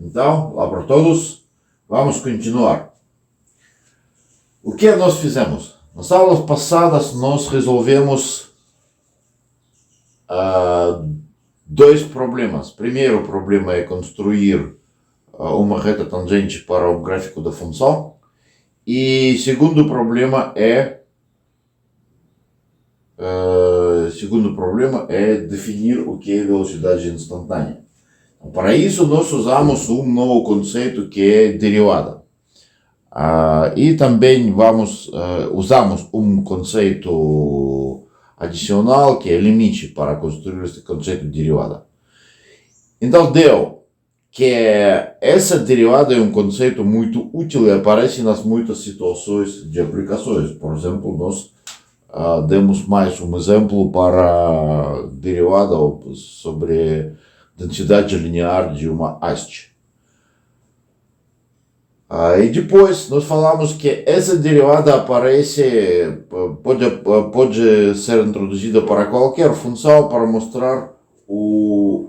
Então, lá para todos, vamos continuar. O que nós fizemos? Nas aulas passadas, nós resolvemos dois problemas. Primeiro problema é construir uma reta tangente para o gráfico da função. E segundo problema é definir o que é velocidade instantânea. Para isso, nós usamos um novo conceito que é derivada. E também usamos um conceito adicional que é limite para construir esse conceito de derivada. Então, deu que essa derivada é um conceito muito útil e aparece nas muitas situações de aplicações. Por exemplo, nós demos mais um exemplo para derivada sobre densidade linear de uma haste. E depois nós falamos que essa derivada pode ser introduzida para qualquer função para mostrar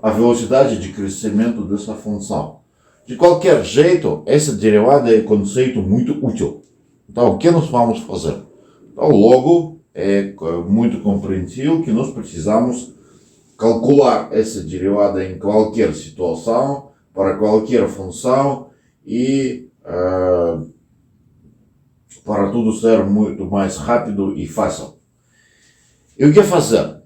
a velocidade de crescimento dessa função. De qualquer jeito, essa derivada é um conceito muito útil. Então, o que nós vamos fazer? Então, logo, é muito compreensível que nós precisamos calcular essa derivada em qualquer situação, para qualquer função e para tudo ser muito mais rápido e fácil. E o que fazer?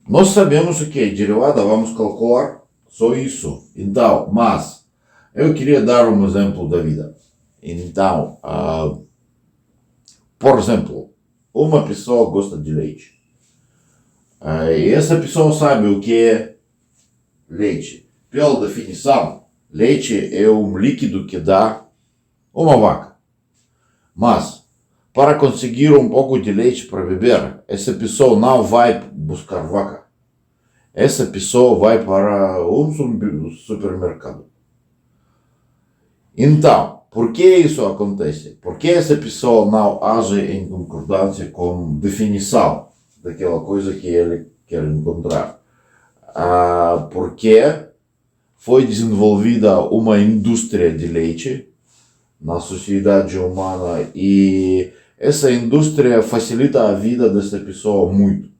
Nós sabemos o que é derivada, vamos calcular só isso. Então, mas eu queria dar um exemplo da vida. Então, por exemplo, uma pessoa gosta de leite. E essa pessoa sabe o que é leite. Pela definição, leite é um líquido que dá uma vaca. Mas, para conseguir um pouco de leite para beber, essa pessoa não vai buscar vaca. Essa pessoa vai para um supermercado. Então, por que isso acontece? Porque essa pessoa não age em concordância com a definição daquela coisa que ele quer encontrar. Porque foi desenvolvida uma indústria de leite na sociedade humana e essa indústria facilita a vida dessa pessoa muito.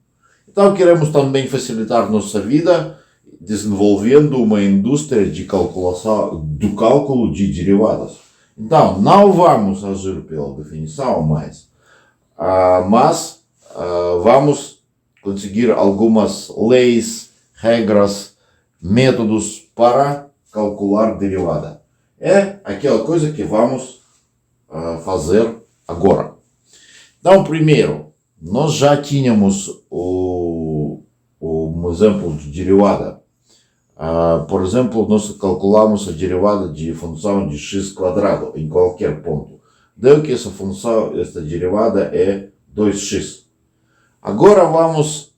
Então queremos também facilitar nossa vida desenvolvendo uma indústria de calculação, do cálculo de derivadas. Então não vamos agir pela definição mais, mas vamos conseguir algumas leis, regras, métodos para calcular derivada. É aquela coisa que vamos fazer agora. Então, primeiro, nós já tínhamos um exemplo de derivada. Por exemplo, nós calculamos a derivada de função de x quadrado em qualquer ponto. Deu que essa derivada é 2x. Agora vamos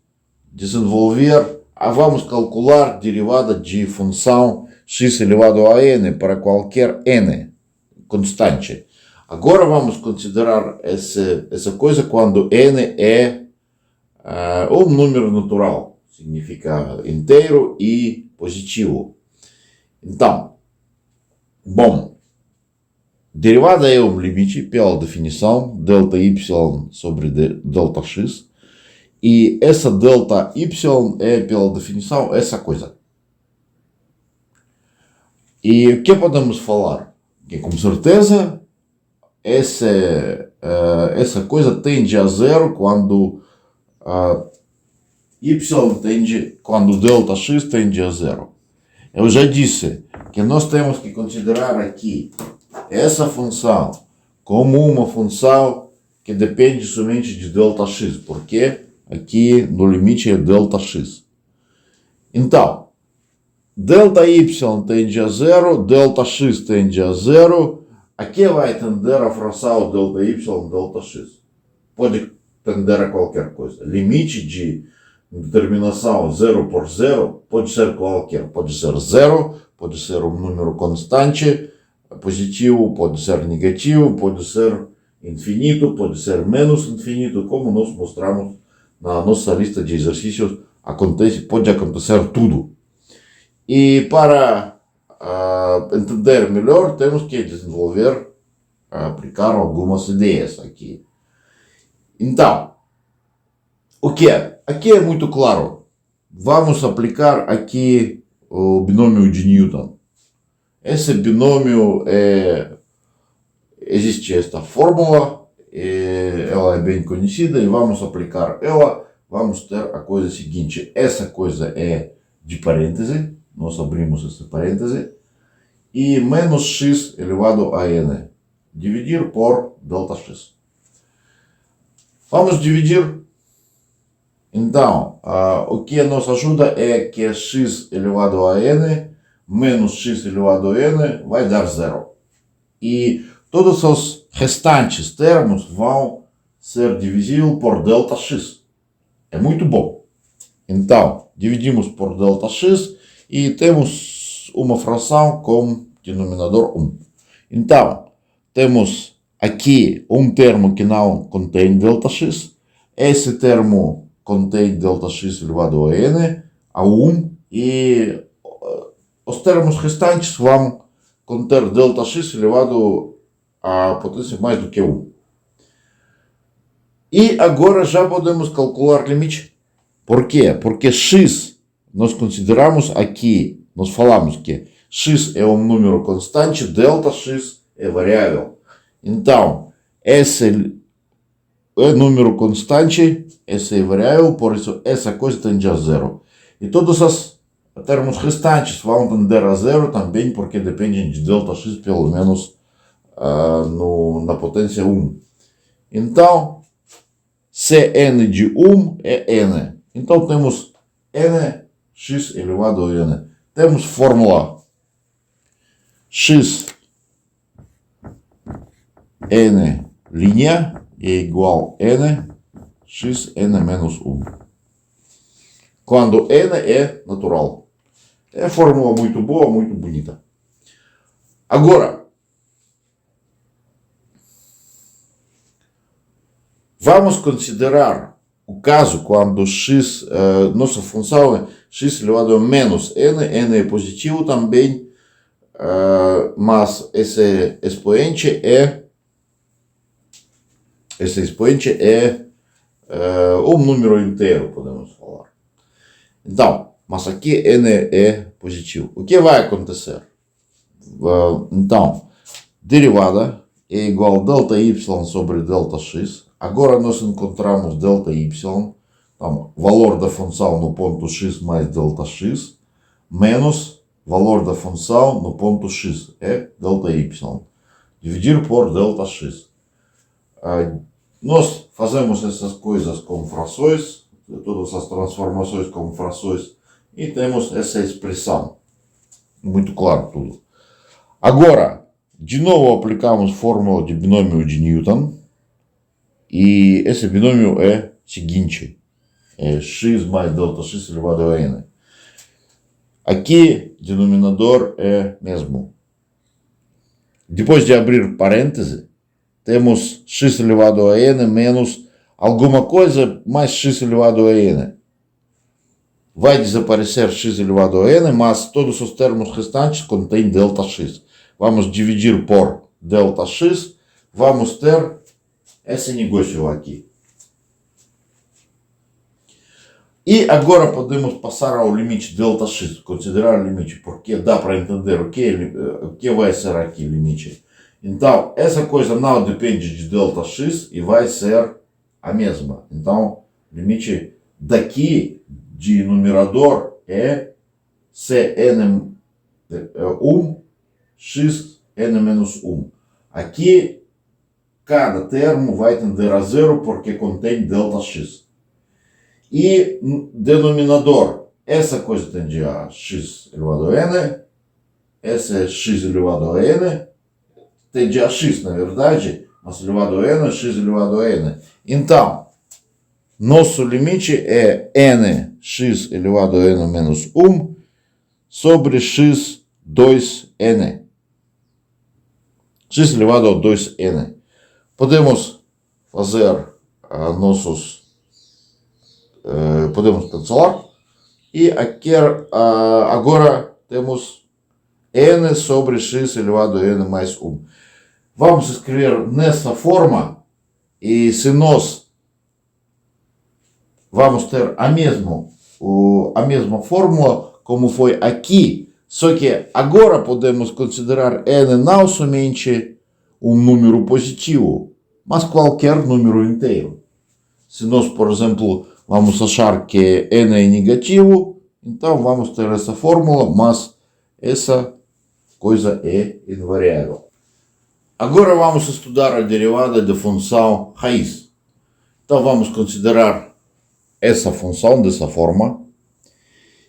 vamos calcular derivada de função x elevado a n para qualquer n constante. Agora vamos considerar essa coisa quando n é um número natural, significa inteiro e positivo. Então, bom, derivada é um limite pela definição, delta y sobre delta x, e essa delta y é pela definição essa coisa. E o que podemos falar? Que com certeza essa coisa tende a zero quando quando delta x tende a zero. Eu já disse que nós temos que considerar aqui essa função como uma função que depende somente de delta x, porque aqui no limite é delta x. Então, delta y tende a zero, delta x tende a zero, aqui vai tender a fração delta y, delta x. Pode tender a qualquer coisa. Limite de determinação 0 por 0 pode ser qualquer. Pode ser 0, pode ser um número constante, positivo, pode ser negativo, pode ser infinito, pode ser menos infinito, como nós mostramos na nossa lista de exercícios, pode acontecer tudo. E para entender melhor, temos que desenvolver, aplicar algumas ideias aqui. Então, o que é? Aqui é muito claro. Vamos aplicar aqui o binômio de Newton. Esse binômio existe esta fórmula, ela é bem conhecida e vamos aplicar ela. Vamos ter a coisa seguinte: essa coisa é de parêntese, nós abrimos esse parêntese, e menos x elevado a n, dividir por delta x. Vamos dividir. Então, o que nos ajuda é que x elevado a n menos x elevado a n vai dar zero. E todos os restantes termos vão ser divisíveis por delta x. É muito bom. Então, dividimos por delta x e temos uma fração com denominador 1. Então, temos aqui um termo que não contém delta x. Esse termo contém delta x elevado a n, a 1, e os termos restantes vão conter delta x elevado a potência mais do que 1. E agora já podemos calcular limite. Por quê? Porque x, nós consideramos aqui, nós falamos que x é um número constante, delta x é variável. Então, esse é número constante, esse é variável, por isso essa coisa tende a zero. E todos os termos restantes vão tender a zero também, porque dependem de delta x pelo menos na potência 1. Então, Cn de 1 é n. Então temos nx elevado a n. Temos fórmula x n linha é igual a n x n menos 1. Quando n é natural. É fórmula muito boa, muito bonita. Agora, vamos considerar o caso quando x, nossa função é x elevado a menos n é positivo também, mas esse expoente é um número inteiro, podemos falar. Então, mas aqui n é positivo. O que vai acontecer? Então, derivada é igual a delta y sobre delta x. Agora nós encontramos delta y, então, valor da função no ponto x mais delta x, menos valor da função no ponto x, é delta y, dividir por delta x. Nós fazemos essas coisas com frações, todas as transformações com frações, e temos essa expressão. Muito claro tudo. Agora, de novo aplicamos a fórmula de binômio de Newton. E esse binômio é seguinte, é x mais delta x elevado a n. Aqui, denominador é mesmo. Depois de abrir parêntese, temos x elevado a n menos alguma coisa mais x elevado a n. Vai desaparecer x elevado a n, mas todos os termos restantes contêm delta x. Vamos dividir por delta x, vamos ter esse negócio aqui. E agora podemos passar ao limite delta x, considerar o limite, porque dá para entender o que vai ser aqui limite. Então, essa coisa não depende de delta x e vai ser a mesma. Então, limite daqui de numerador é Cn1 x n menos 1. Aqui, cada termo vai tender a zero porque contém delta x. E denominador, essa coisa tende a x elevado a n, essa é x elevado a n, tende a x na verdade, mas elevado a n é x elevado a n. Então, nosso limite é n x elevado a n menos 1 sobre x 2n. X elevado a 2n. Podemos fazer podemos cancelar e aqui agora temos n sobre x elevado a n mais 1. Vamos escrever nessa forma e se nós vamos ter a mesma fórmula como foi aqui, só que agora podemos considerar n não somente um número positivo, mas qualquer número inteiro. Se nós, por exemplo, vamos achar que n é negativo, então vamos ter essa fórmula, mas essa coisa é invariável. Agora vamos estudar a derivada da função raiz. Então vamos considerar essa função dessa forma.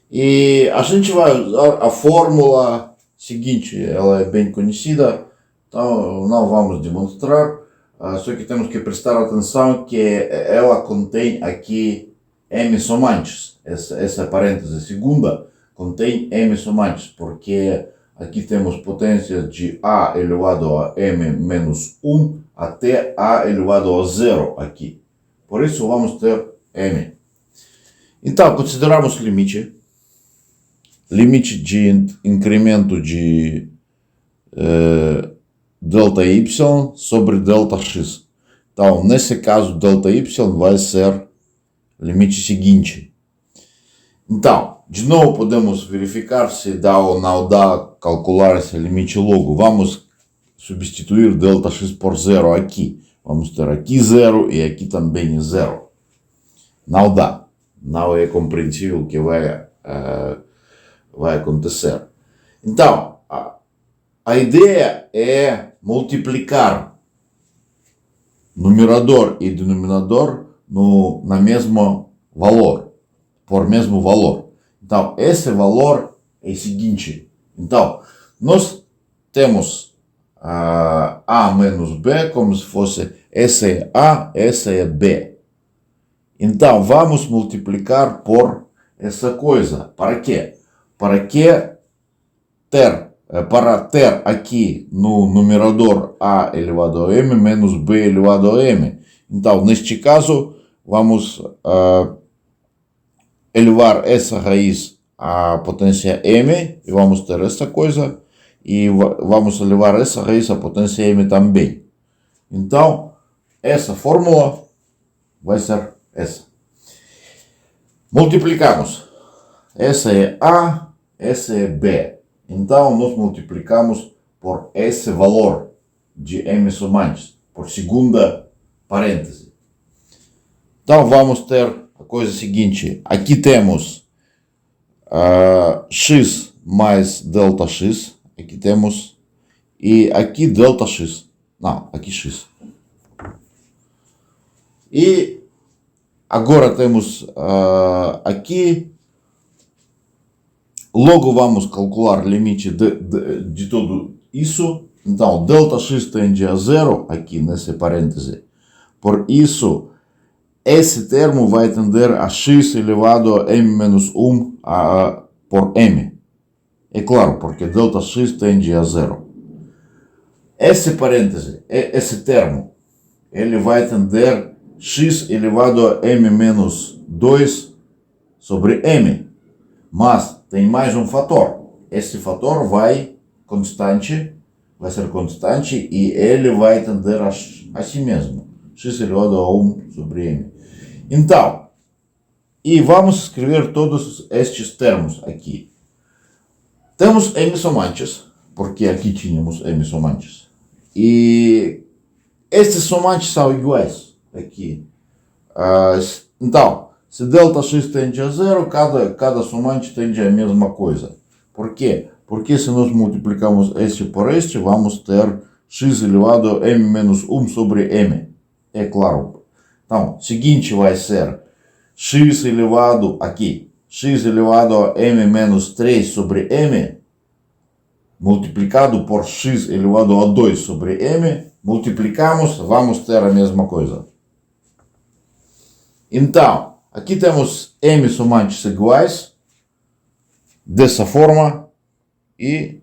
E a gente vai usar a fórmula seguinte, ela é bem conhecida, então não vamos demonstrar, só que temos que prestar atenção que ela contém aqui m somantes. Essa parêntese segunda contém m somantes, porque aqui temos potências de a elevado a m menos 1 até a elevado a 0 aqui. Por isso vamos ter m. Então, consideramos limite de incremento de delta y sobre delta x. Então, nesse caso, delta y vai ser limite seguinte. Então, de novo podemos verificar se dá ou não dá, calcular esse limite logo. Vamos substituir delta x por 0 aqui. Vamos ter aqui 0 e aqui também 0. Não dá. Não é compreensível o que vai acontecer. Então, a ideia é multiplicar numerador e denominador na mesmo valor, por mesmo valor. Então, esse valor é o seguinte. Então, nós temos a menos b como se fosse esse é a, esse é b. Então, vamos multiplicar por essa coisa. Para quê? Para ter aqui no numerador a elevado a m menos b elevado a m. Então, neste caso, vamos elevar essa raiz à potência m e vamos ter essa coisa. E vamos elevar essa raiz à potência m também. Então, essa fórmula vai ser essa. Multiplicamos. Essa é a, essa é b. Então, nós multiplicamos por esse valor de m somantes, por segunda parêntese. Então, vamos ter a coisa seguinte. Aqui temos x mais delta x. Aqui temos, e aqui delta x. Não, aqui x. E agora temos aqui, logo vamos calcular limite de tudo isso. Então, delta x tende a 0, aqui nesse parêntese. Por isso, esse termo vai tender a x elevado a m menos 1 por m. É claro, porque delta x tende a 0. Esse parêntese, esse termo, ele vai tender x elevado a m menos 2 sobre m. Mas tem mais um fator. Esse fator vai ser constante e ele vai tender a si mesmo. X elevado a 1 sobre m. Então, e vamos escrever todos estes termos aqui. Temos m somantes, porque aqui tínhamos m somantes. E estes somantes são iguais aqui. Então, se delta x tende a 0, cada somante tende a mesma coisa. Por quê? Porque se nós multiplicamos este por este, vamos ter x elevado a m menos 1 sobre m. É claro. Então, seguinte vai ser x elevado aqui. X elevado a m menos 3 sobre m, multiplicado por x elevado a 2 sobre m, multiplicamos, vamos ter a mesma coisa. Então, aqui temos m somantes iguais, dessa forma, e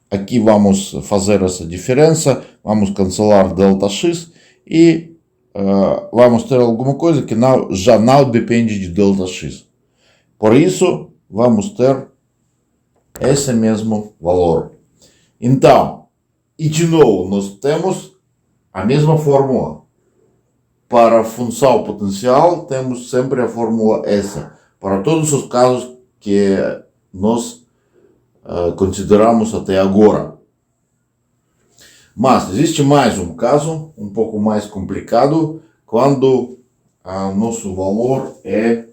aqui vamos fazer essa diferença, vamos cancelar delta x e vamos ter alguma coisa que já não depende de delta x. Por isso, vamos ter esse mesmo valor. Então, e de novo, nós temos a mesma fórmula. Para a função potencial, temos sempre a fórmula essa. Para todos os casos que nós consideramos até agora. Mas existe mais um caso, um pouco mais complicado, quando nosso valor é,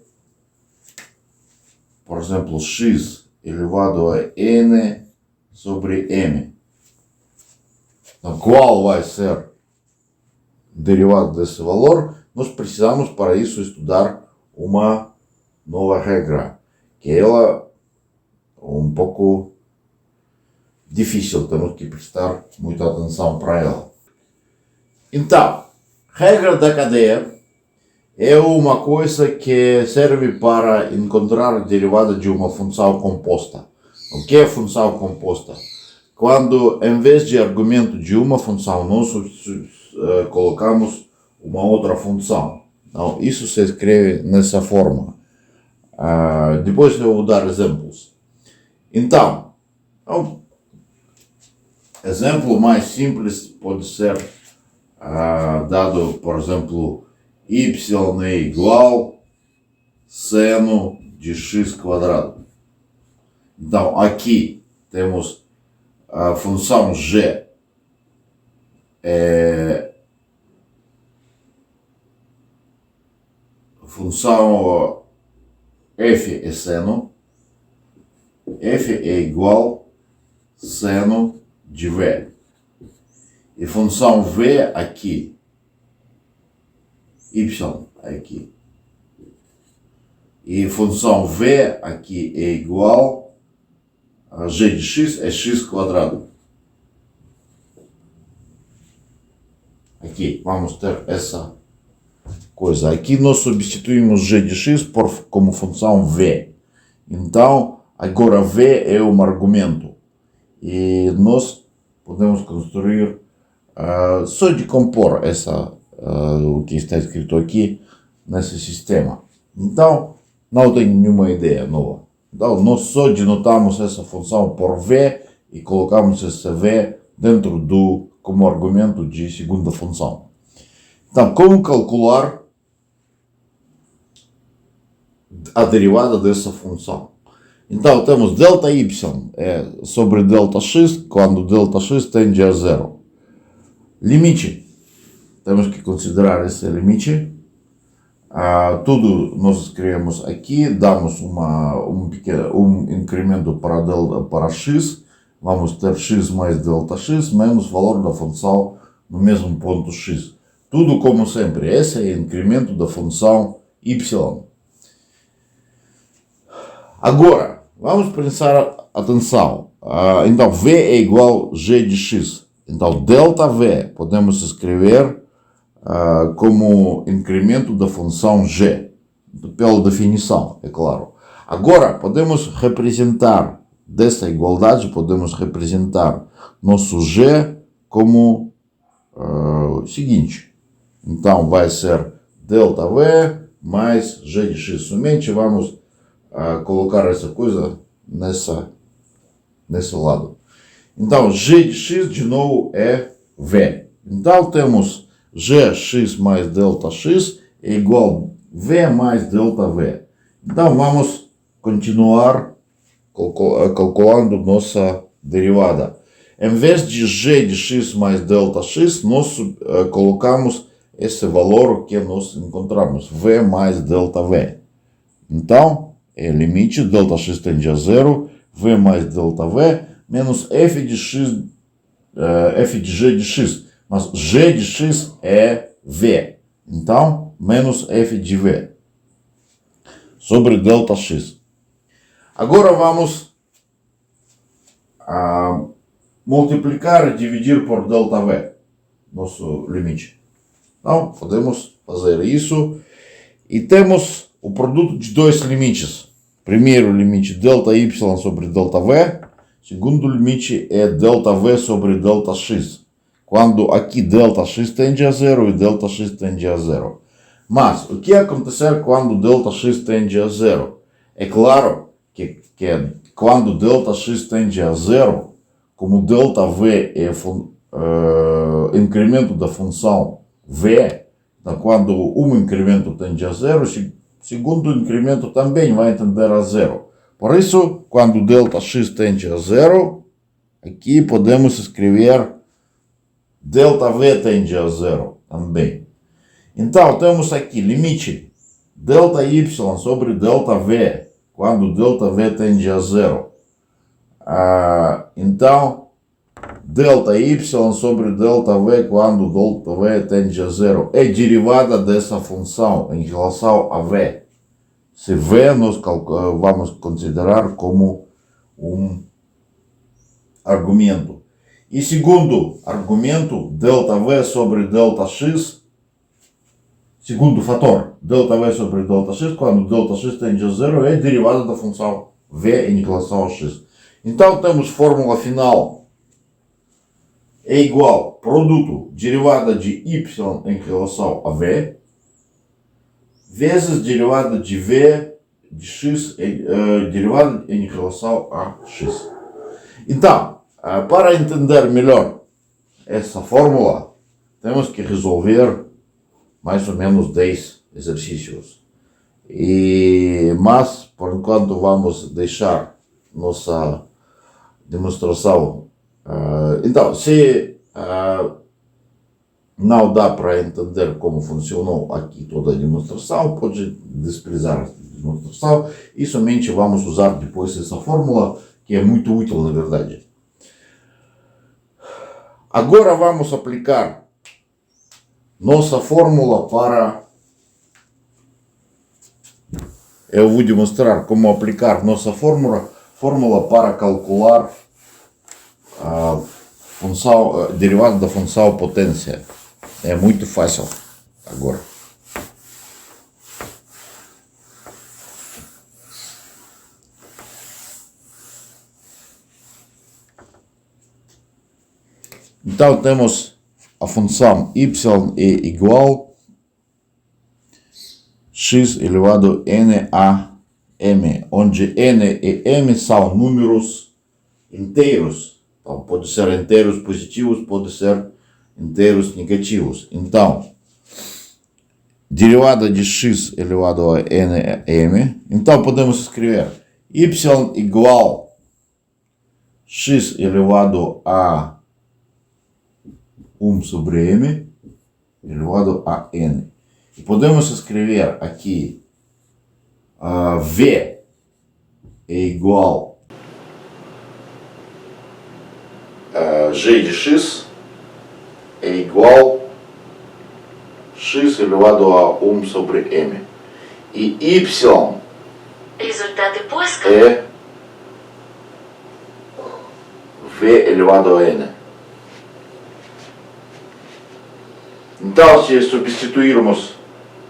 por exemplo, x elevado a n sobre m. Então, qual vai ser o derivado desse valor? Nós precisamos para isso estudar uma nova regra, que ela é um pouco difícil, temos que prestar muita atenção para ela. Então, regra da cadeia é uma coisa que serve para encontrar a derivada de uma função composta. O que é função composta? Quando, em vez de argumento de uma função, nós colocamos uma outra função. Então, isso se escreve nessa forma. Depois eu vou dar exemplos. Então, exemplo mais simples pode ser dado, por exemplo, y é igual seno de x quadrado. Então, aqui temos a função g função f é seno, f é igual seno de v. E função v aqui, y aqui. E função v aqui é igual a g de x é x quadrado. Aqui vamos ter essa coisa. Aqui nós substituímos g de x como função v. Então, agora v é um argumento. E nós podemos construir, só de compor o que está escrito aqui nesse sistema. Então, não tem nenhuma ideia nova. Então, nós só denotamos essa função por v e colocamos esse v dentro como argumento de segunda função. Então, como calcular a derivada dessa função? Então, temos delta y sobre delta x, quando delta x tende a zero. Limite. Temos que considerar esse limite. Tudo nós escrevemos aqui, damos um incremento para x. Vamos ter x mais delta x menos valor da função no mesmo ponto x. Tudo como sempre. Esse é o incremento da função y. Agora, vamos prestar atenção. Então, v é igual a g de x. Então, delta v podemos escrever como incremento da função g, pela definição, é claro. Agora, podemos representar, dessa igualdade, podemos representar nosso g como o seguinte. Então, vai ser delta v mais g de x. Somente vamos colocar essa coisa nesse lado. Então, g de x de novo é v. Então, temos gx mais delta x é igual a v mais delta v. Então, vamos continuar calculando nossa derivada. Em vez de g de x mais delta x, nós colocamos esse valor que nós encontramos, v mais delta v. Então, é limite, delta x tende a zero, v mais delta v, menos f de g de x. Mas g de x é v. Então, menos f de v sobre delta x. Agora vamos multiplicar e dividir por delta v, nosso limite. Então, podemos fazer isso. E temos o produto de dois limites. Primeiro limite delta y sobre delta v. Segundo limite é delta v sobre delta x. Quando aqui delta x tende a zero e delta x tende a zero. Mas o que acontecer quando delta x tende a zero? É claro que quando Δx tende a zero, como ΔV é incremento da função V, então quando um incremento tende a zero, o segundo incremento também vai tender a zero. Por isso, quando Δx tende a zero, aqui podemos escrever ΔV tende a zero também. Então, temos aqui limite ΔY sobre ΔV, quando ΔV tende a zero. Então, ΔY sobre ΔV, quando ΔV tende a zero, é derivada dessa função em relação a V. Se V nós vamos considerar como um argumento. E segundo argumento, ΔV sobre Δx, segundo fator, ΔV sobre Δx, quando Δx tende a zero, é derivada da função V em relação a x. Então temos fórmula final é igual produto derivada de y em relação a V vezes derivada de V de x derivada em relação a x. Então, para entender melhor essa fórmula, temos que resolver mais ou menos 10 exercícios. Mas, por enquanto, vamos deixar nossa demonstração. Então, se não dá para entender como funcionou aqui toda a demonstração, pode desprezar a demonstração e somente vamos usar depois essa fórmula, que é muito útil, na verdade. Agora vamos aplicar nossa fórmula para... Eu vou demonstrar como aplicar nossa fórmula para calcular a função, derivada da função potência. É muito fácil agora. Então temos a função y é igual x elevado a n a m, onde n e m são números inteiros. Então pode ser inteiros positivos, pode ser inteiros negativos. Então, derivada de x elevado a n a m, então podemos escrever y igual x elevado a 1 sobre m elevado a n. E podemos escrever aqui v é igual a g de x é igual x elevado a 1 sobre m. E y é v elevado a n. Então, se substituirmos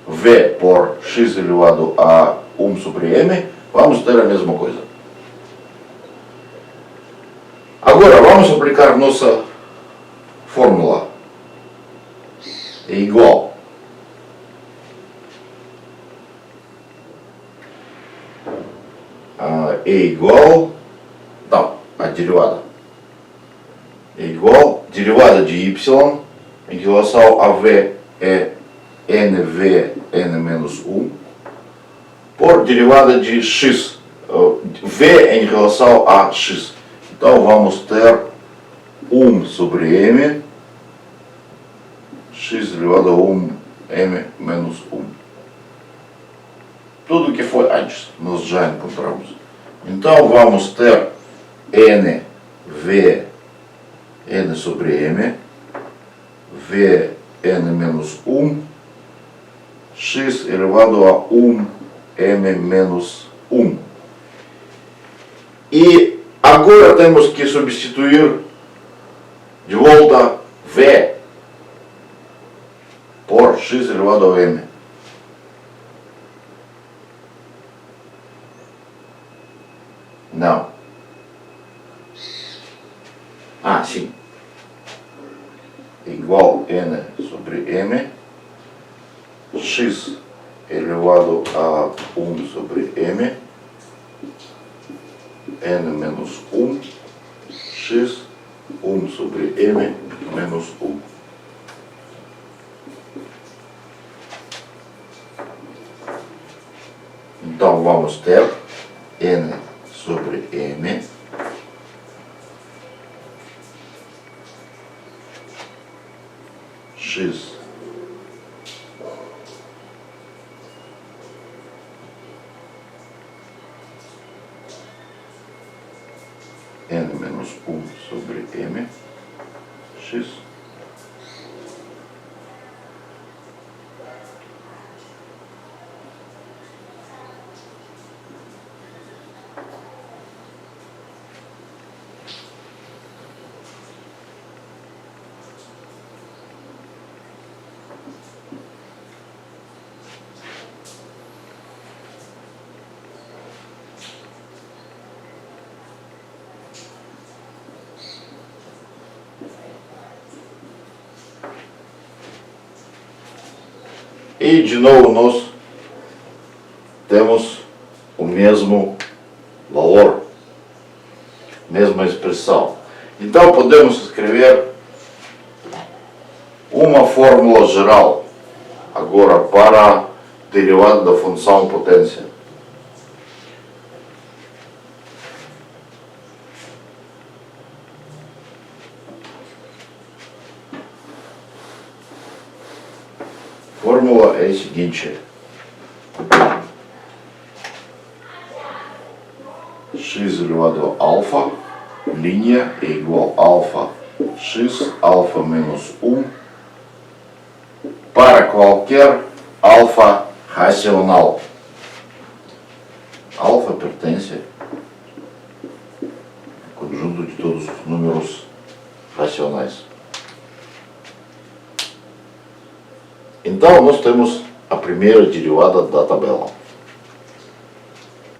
v por x elevado a 1 sobre m, vamos ter a mesma coisa. Agora, vamos aplicar nossa fórmula. É igual a derivada. É igual derivada de y em relação a v é nv n menos 1 por derivada de x, v em relação a x. Então vamos ter 1 sobre m x elevado a 1 m menos 1. Tudo que foi antes nós já encontramos. Então vamos ter n v n sobre m v n menos 1 x elevado a 1 m menos 1. E agora temos que substituir de volta v por x elevado a m. Não. Sim. Igual n sobre m, x elevado a 1 sobre m, n menos 1, x 1 sobre m menos 1. Então vamos ter n sobre m x n menos 1 sobre m x e de novo nós temos o mesmo valor, mesma expressão. Então podemos escrever uma fórmula geral agora para a derivada da função potência. A fórmula é a seguinte: x elevado a alfa, linha é igual a alfa x, alfa menos 1, para qualquer alfa racional. Alfa pertence ao conjunto de todos os números racionais. Então nós temos a primeira derivada da tabela.